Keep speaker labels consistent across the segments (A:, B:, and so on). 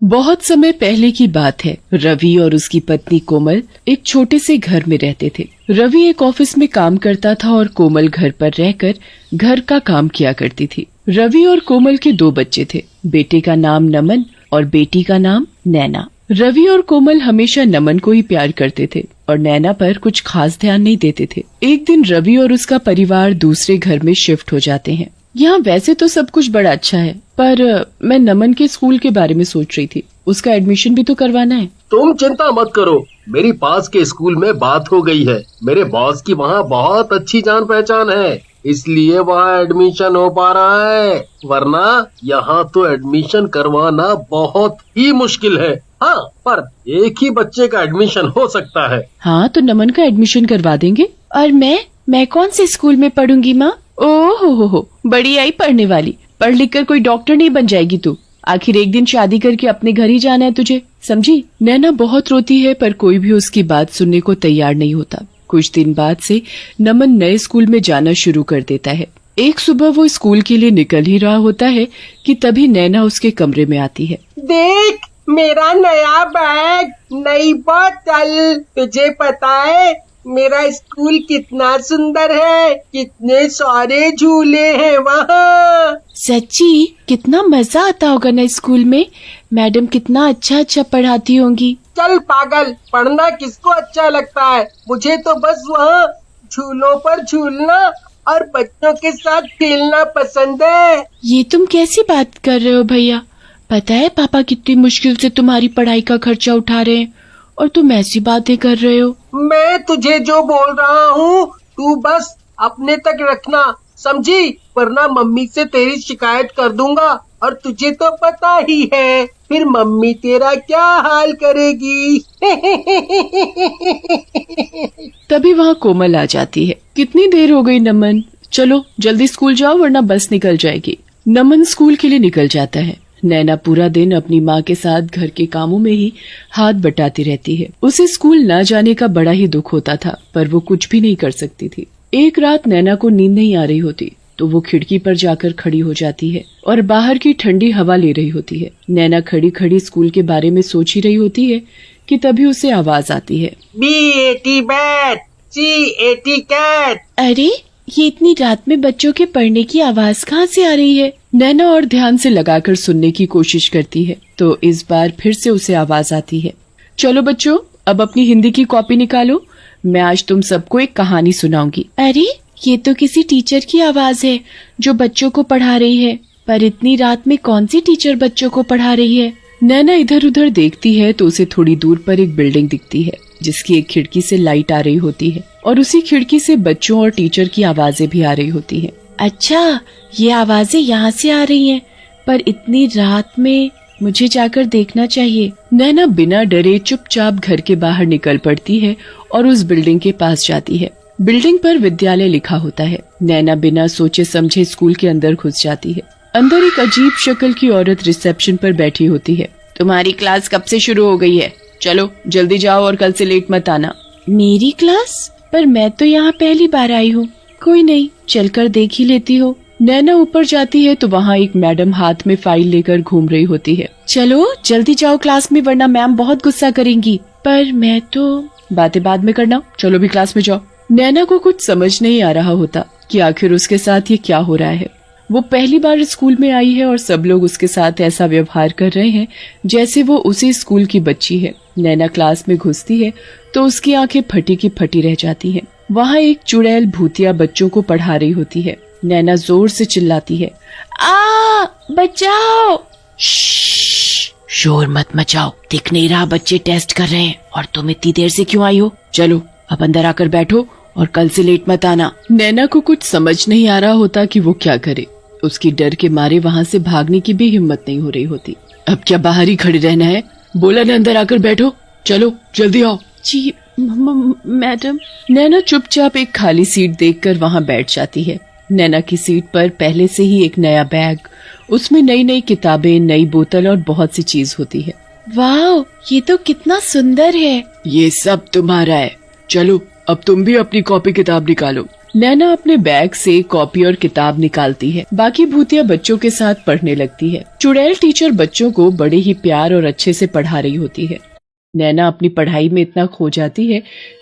A: बहुत समय पहले की बात है। रवि और उसकी पत्नी कोमल एक छोटे से घर में रहते थे। रवि एक ऑफिस में काम करता था और कोमल घर पर रहकर घर का काम किया करती थी। रवि और कोमल के 2 बच्चे थे। बेटे का नाम नमन और बेटी का नाम नैना। रवि और कोमल हमेशा नमन को ही प्यार करते थे और नैना पर कुछ खास ध्यान नहीं देते थे। एक दिन रवि और उसका परिवार दूसरे घर में शिफ्ट हो जाते हैं। यहाँ वैसे तो सब कुछ बड़ा अच्छा है, पर मैं नमन के स्कूल के बारे में सोच रही थी। उसका एडमिशन भी तो करवाना है।
B: तुम चिंता मत करो, मेरी पास के स्कूल में बात हो गई है। मेरे बॉस की वहाँ बहुत अच्छी जान पहचान है, इसलिए वहाँ एडमिशन हो पा रहा है, वरना यहाँ तो एडमिशन करवाना बहुत ही मुश्किल है। हाँ, पर एक ही बच्चे का एडमिशन हो सकता है।
A: हाँ, तो नमन का एडमिशन करवा देंगे। और मैं कौन से स्कूल में पढ़ूंगी माँ? ओह हो, बड़ी आई पढ़ने वाली। पढ़ लिख कर कोई डॉक्टर नहीं बन जाएगी तू। आखिर एक दिन शादी करके अपने घर ही जाना है तुझे, समझी? नैना बहुत रोती है, पर कोई भी उसकी बात सुनने को तैयार नहीं होता। कुछ दिन बाद से नमन नए स्कूल में जाना शुरू कर देता है। एक सुबह वो स्कूल के लिए निकल ही रहा होता है कि तभी नैना उसके कमरे में आती है।
C: देख, मेरा नया बैग, नई बोतल। तुझे पता है मेरा स्कूल कितना सुंदर है, कितने सारे झूले हैं वहाँ।
A: सच्ची? कितना मजा आता होगा ना स्कूल में। मैडम कितना अच्छा पढ़ाती होंगी।
C: चल पागल, पढ़ना किसको अच्छा लगता है? मुझे तो बस वहाँ झूलों पर झूलना और बच्चों के साथ खेलना पसंद है।
A: ये तुम कैसी बात कर रहे हो भैया? पता है पापा कितनी मुश्किल से तुम्हारी पढ़ाई का खर्चा उठा रहे हैं और तुम ऐसी बातें कर रहे हो।
C: मैं तुझे जो बोल रहा हूँ तू बस अपने तक रखना, समझी? वरना मम्मी से तेरी शिकायत कर दूंगा और तुझे तो पता ही है फिर मम्मी तेरा क्या हाल करेगी।
A: तभी वहाँ कोमल आ जाती है। कितनी देर हो गई नमन, चलो जल्दी स्कूल जाओ वरना बस निकल जाएगी। नमन स्कूल के लिए निकल जाता है। नैना पूरा दिन अपनी माँ के साथ घर के कामों में ही हाथ बटाती रहती है। उसे स्कूल न जाने का बड़ा ही दुख होता था, पर वो कुछ भी नहीं कर सकती थी। एक रात नैना को नींद नहीं आ रही होती तो वो खिड़की पर जाकर खड़ी हो जाती है और बाहर की ठंडी हवा ले रही होती है। नैना खड़ी खड़ी स्कूल के बारे में सोच ही रही होती है कि तभी उसे आवाज आती है,
C: B-A-T बैट, C-A-T कैट।
A: अरे ये इतनी रात में बच्चों के पढ़ने की आवाज कहाँ से आ रही है? नैना और ध्यान से लगाकर सुनने की कोशिश करती है तो इस बार फिर से उसे आवाज आती है, चलो बच्चों अब अपनी हिंदी की कॉपी निकालो, मैं आज तुम सबको एक कहानी सुनाऊंगी। अरे ये तो किसी टीचर की आवाज है जो बच्चों को पढ़ा रही है, पर इतनी रात में कौन सी टीचर बच्चों को पढ़ा रही है? नैना इधर उधर देखती है तो उसे थोड़ी दूर पर एक बिल्डिंग दिखती है जिसकी एक खिड़की से लाइट आ रही होती है और उसी खिड़की से बच्चों और टीचर की आवाजें भी आ रही होती हैं। अच्छा, ये आवाजें यहाँ से आ रही हैं, पर इतनी रात में मुझे जाकर देखना चाहिए। नैना बिना डरे चुपचाप घर के बाहर निकल पड़ती है और उस बिल्डिंग के पास जाती है। बिल्डिंग पर विद्यालय लिखा होता है। नैना बिना सोचे समझे स्कूल के अंदर घुस जाती है। अंदर एक अजीब शक्ल की औरत रिसेप्शन पर बैठी होती है। तुम्हारी क्लास कब से शुरू हो गई है? चलो जल्दी जाओ और कल से लेट मत आना। मेरी क्लास? पर मैं तो यहाँ पहली बार आई हूँ। कोई नहीं, चलकर देख ही लेती हो। नैना ऊपर जाती है तो वहाँ एक मैडम हाथ में फाइल लेकर घूम रही होती है। चलो जल्दी जाओ क्लास में वरना मैम बहुत गुस्सा करेंगी। पर मैं तो बातें बाद में करना, चलो भी क्लास में जाओ। नैना को कुछ समझ नहीं आ रहा होता कि आखिर उसके साथ ये क्या हो रहा है। वो पहली बार स्कूल में आई है और सब लोग उसके साथ ऐसा व्यवहार कर रहे हैं जैसे वो उसी स्कूल की बच्ची है। नैना क्लास में घुसती है तो उसकी आंखें फटी की फटी रह जाती हैं। वहाँ एक चुड़ैल भूतिया बच्चों को पढ़ा रही होती है। नैना जोर से चिल्लाती है, आ बचाओ! शोर मत मचाओ, दिख नहीं रहा बच्चे टेस्ट कर रहे हैं और तुम इतनी देर से क्यों आई हो? चलो अब अंदर आकर बैठो और कल से लेट मत आना। नैना को कुछ समझ नहीं आ रहा होता कि वो क्या करे। उसकी डर के मारे वहाँ से भागने की भी हिम्मत नहीं हो रही होती। अब क्या बाहर ही खड़े रहना है? बोला न अंदर आकर बैठो, चलो जल्दी आओ। जी मैडम। नैना चुपचाप एक खाली सीट देखकर वहाँ बैठ जाती है। नैना की सीट पर पहले से ही एक नया बैग, उसमें नई नई किताबें, नई बोतल और बहुत सी चीज होती है। वाह, ये तो कितना सुंदर है। ये सब तुम्हारा है, चलो अब तुम भी अपनी कॉपी किताब निकालो। नैना अपने बैग से कॉपी और किताब निकालती है। बाकी भूतिया बच्चों के साथ पढ़ने लगती है। चुड़ैल टीचर बच्चों को बड़े ही प्यार और अच्छे से पढ़ा रही होती है। नैना अपनी पढ़ाई में इतना खो जाती है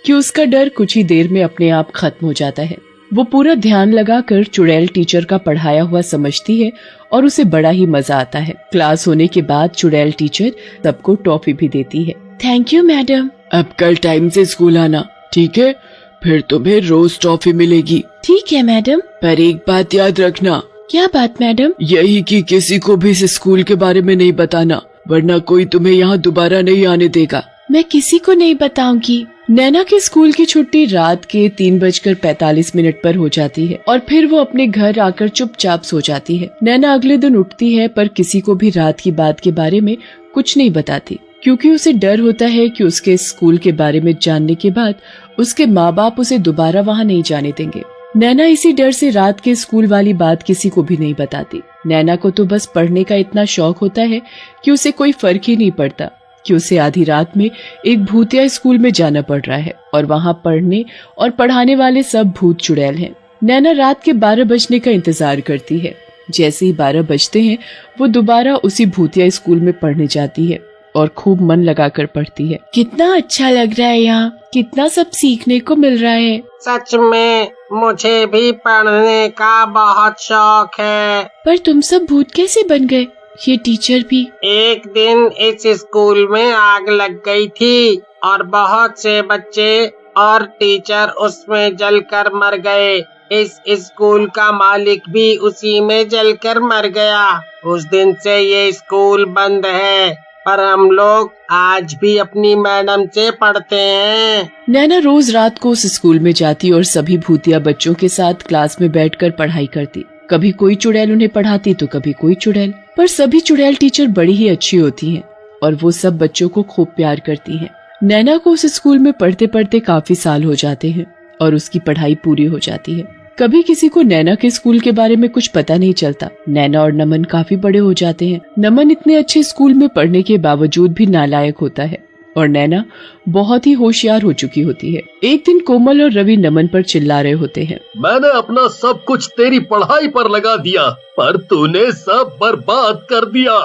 A: कि उसका डर कुछ ही देर में अपने आप खत्म हो जाता है। वो पूरा ध्यान लगाकर चुड़ैल टीचर का पढ़ाया हुआ समझती है और उसे बड़ा ही मजा आता है। क्लास होने के बाद चुड़ैल टीचर सबको टॉफी भी देती है। Thank you madam. अब कल टाइम से स्कूल आना, ठीक है? फिर तुम्हें रोज टॉफी मिलेगी। ठीक है मैडम। पर एक बात याद रखना। क्या बात मैडम? यही कि किसी को भी इस स्कूल के बारे में नहीं बताना, वरना कोई तुम्हें यहाँ दोबारा नहीं आने देगा। मैं किसी को नहीं बताऊंगी। नैना के स्कूल की छुट्टी रात के 3:45 पर हो जाती है और फिर वो अपने घर आकर चुपचाप सो जाती है। नैना अगले दिन उठती है पर किसी को भी रात की बात के बारे में कुछ नहीं बताती, क्योंकि उसे डर होता है कि उसके स्कूल के बारे में जानने के बाद उसके माँ बाप उसे दोबारा वहाँ नहीं जाने देंगे। नैना इसी डर से रात के स्कूल वाली बात किसी को भी नहीं बताती। नैना को तो बस पढ़ने का इतना शौक होता है कि उसे कोई फर्क ही नहीं पड़ता कि उसे आधी रात में एक भूतिया स्कूल में जाना पड़ रहा है और वहाँ पढ़ने और पढ़ाने वाले सब भूत चुड़ैल हैं। नैना रात के 12 बजने का इंतजार करती है। जैसे ही 12 बजते हैं वो दोबारा उसी भूतिया स्कूल में पढ़ने जाती है और खूब मन लगाकर पढ़ती है। कितना अच्छा लग रहा है यहाँ, कितना सब सीखने को मिल रहा है।
C: सच में मुझे भी पढ़ने का बहुत शौक है। पर
A: तुम सब भूत कैसे बन गए? ये टीचर भी।
C: एक दिन इस स्कूल में आग लग गई थी और बहुत से बच्चे और टीचर उसमें जलकर मर गए। इस स्कूल का मालिक भी उसी में जलकर मर गया। उस दिन से ये स्कूल बंद है, पर हम लोग आज भी अपनी मैडम से पढ़ते हैं।
A: नैना रोज रात को उस स्कूल में जाती और सभी भूतिया बच्चों के साथ क्लास में बैठकर पढ़ाई करती। कभी कोई चुड़ैल उन्हें पढ़ाती तो कभी कोई चुड़ैल, पर सभी चुड़ैल टीचर बड़ी ही अच्छी होती हैं और वो सब बच्चों को खूब प्यार करती हैं। नैना को उस स्कूल में पढ़ते पढ़ते काफी साल हो जाते हैं और उसकी पढ़ाई पूरी हो जाती है। कभी किसी को नैना के स्कूल के बारे में कुछ पता नहीं चलता। नैना और नमन काफी बड़े हो जाते हैं। नमन इतने अच्छे स्कूल में पढ़ने के बावजूद भी नालायक होता है और नैना बहुत ही होशियार हो चुकी होती है। एक दिन कोमल और रवि नमन पर चिल्ला रहे होते हैं।
B: मैंने अपना सब कुछ तेरी पढ़ाई पर लगा दिया, पर तूने सब बर्बाद कर दिया।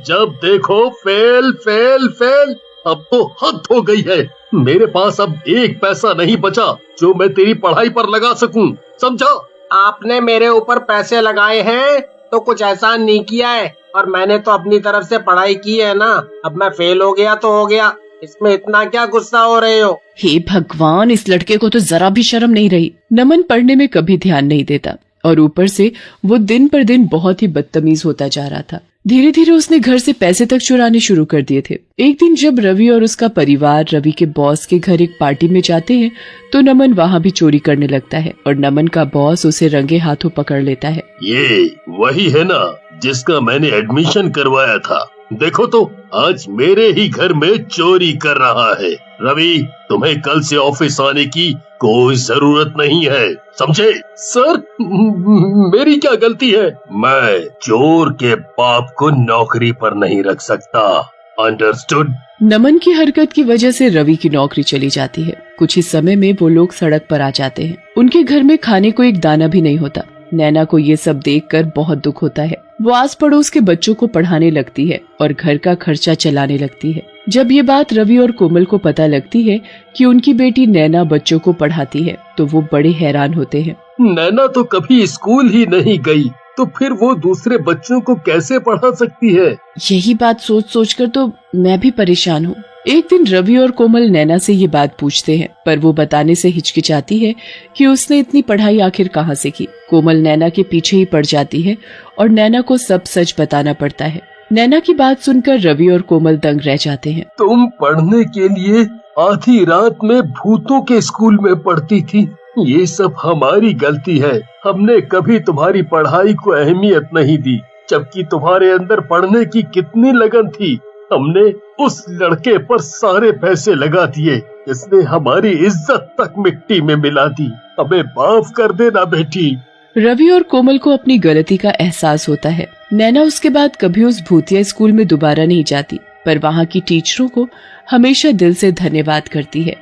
B: जब देखो फेल फेल फेल। अब तो हद हो गई है। मेरे पास अब एक पैसा नहीं बचा जो मैं तेरी पढ़ाई पर लगा सकूं, समझा?
C: आपने मेरे ऊपर पैसे लगाए हैं तो कुछ एहसान नहीं किया है, और मैंने तो अपनी तरफ से पढ़ाई की है ना। अब मैं फेल हो गया तो हो गया, इसमें इतना क्या गुस्सा हो रहे हो?
A: हे भगवान, इस लड़के को तो जरा भी शर्म नहीं रही। नमन पढ़ने में कभी ध्यान नहीं देता और ऊपर से वो दिन पर दिन बहुत ही बदतमीज होता जा रहा था। धीरे धीरे उसने घर से पैसे तक चुराने शुरू कर दिए थे। एक दिन जब रवि और उसका परिवार रवि के बॉस के घर एक पार्टी में जाते हैं तो नमन वहाँ भी चोरी करने लगता है और नमन का बॉस उसे रंगे हाथों पकड़ लेता है।
B: ये वही है ना जिसका मैंने एडमिशन करवाया था। देखो तो आज मेरे ही घर में चोरी कर रहा है। रवि, तुम्हें कल से ऑफिस आने की कोई जरूरत नहीं है, समझे? सर, मेरी क्या गलती है? मैं चोर के बाप को नौकरी पर नहीं रख सकता, अंडरस्टूड?
A: नमन की हरकत की वजह से रवि की नौकरी चली जाती है। कुछ ही समय में वो लोग सड़क पर आ जाते हैं। उनके घर में खाने को एक दाना भी नहीं होता। नैना को ये सब देखकर बहुत दुख होता है। वो आस पड़ोस के बच्चों को पढ़ाने लगती है और घर का खर्चा चलाने लगती है। जब ये बात रवि और कोमल को पता लगती है कि उनकी बेटी नैना बच्चों को पढ़ाती है तो वो बड़े हैरान होते हैं।
B: नैना तो कभी स्कूल ही नहीं गई, तो फिर वो दूसरे बच्चों को कैसे पढ़ा सकती है?
A: यही बात सोच सोच कर तो मैं भी परेशान हूँ। एक दिन रवि और कोमल नैना से ये बात पूछते हैं, पर वो बताने से हिचकिचाती है कि उसने इतनी पढ़ाई आखिर कहाँ से की। कोमल नैना के पीछे ही पड़ जाती है और नैना को सब सच बताना पड़ता है। नैना की बात सुनकर रवि और कोमल दंग रह जाते हैं।
B: तुम पढ़ने के लिए आधी रात में भूतों के स्कूल में पढ़ती थी। ये सब हमारी गलती है। हमने कभी तुम्हारी पढ़ाई को अहमियत नहीं दी, जबकि तुम्हारे अंदर पढ़ने की कितनी लगन थी। हमने उस लड़के पर सारे पैसे लगा दिए, इसने हमारी इज्जत तक मिट्टी में मिला दी। हमें माफ कर देना बेटी।
A: रवि और कोमल को अपनी गलती का एहसास होता है। नैना उसके बाद कभी उस भूतिया स्कूल में दोबारा नहीं जाती, पर वहाँ की टीचरों को हमेशा दिल से धन्यवाद करती है।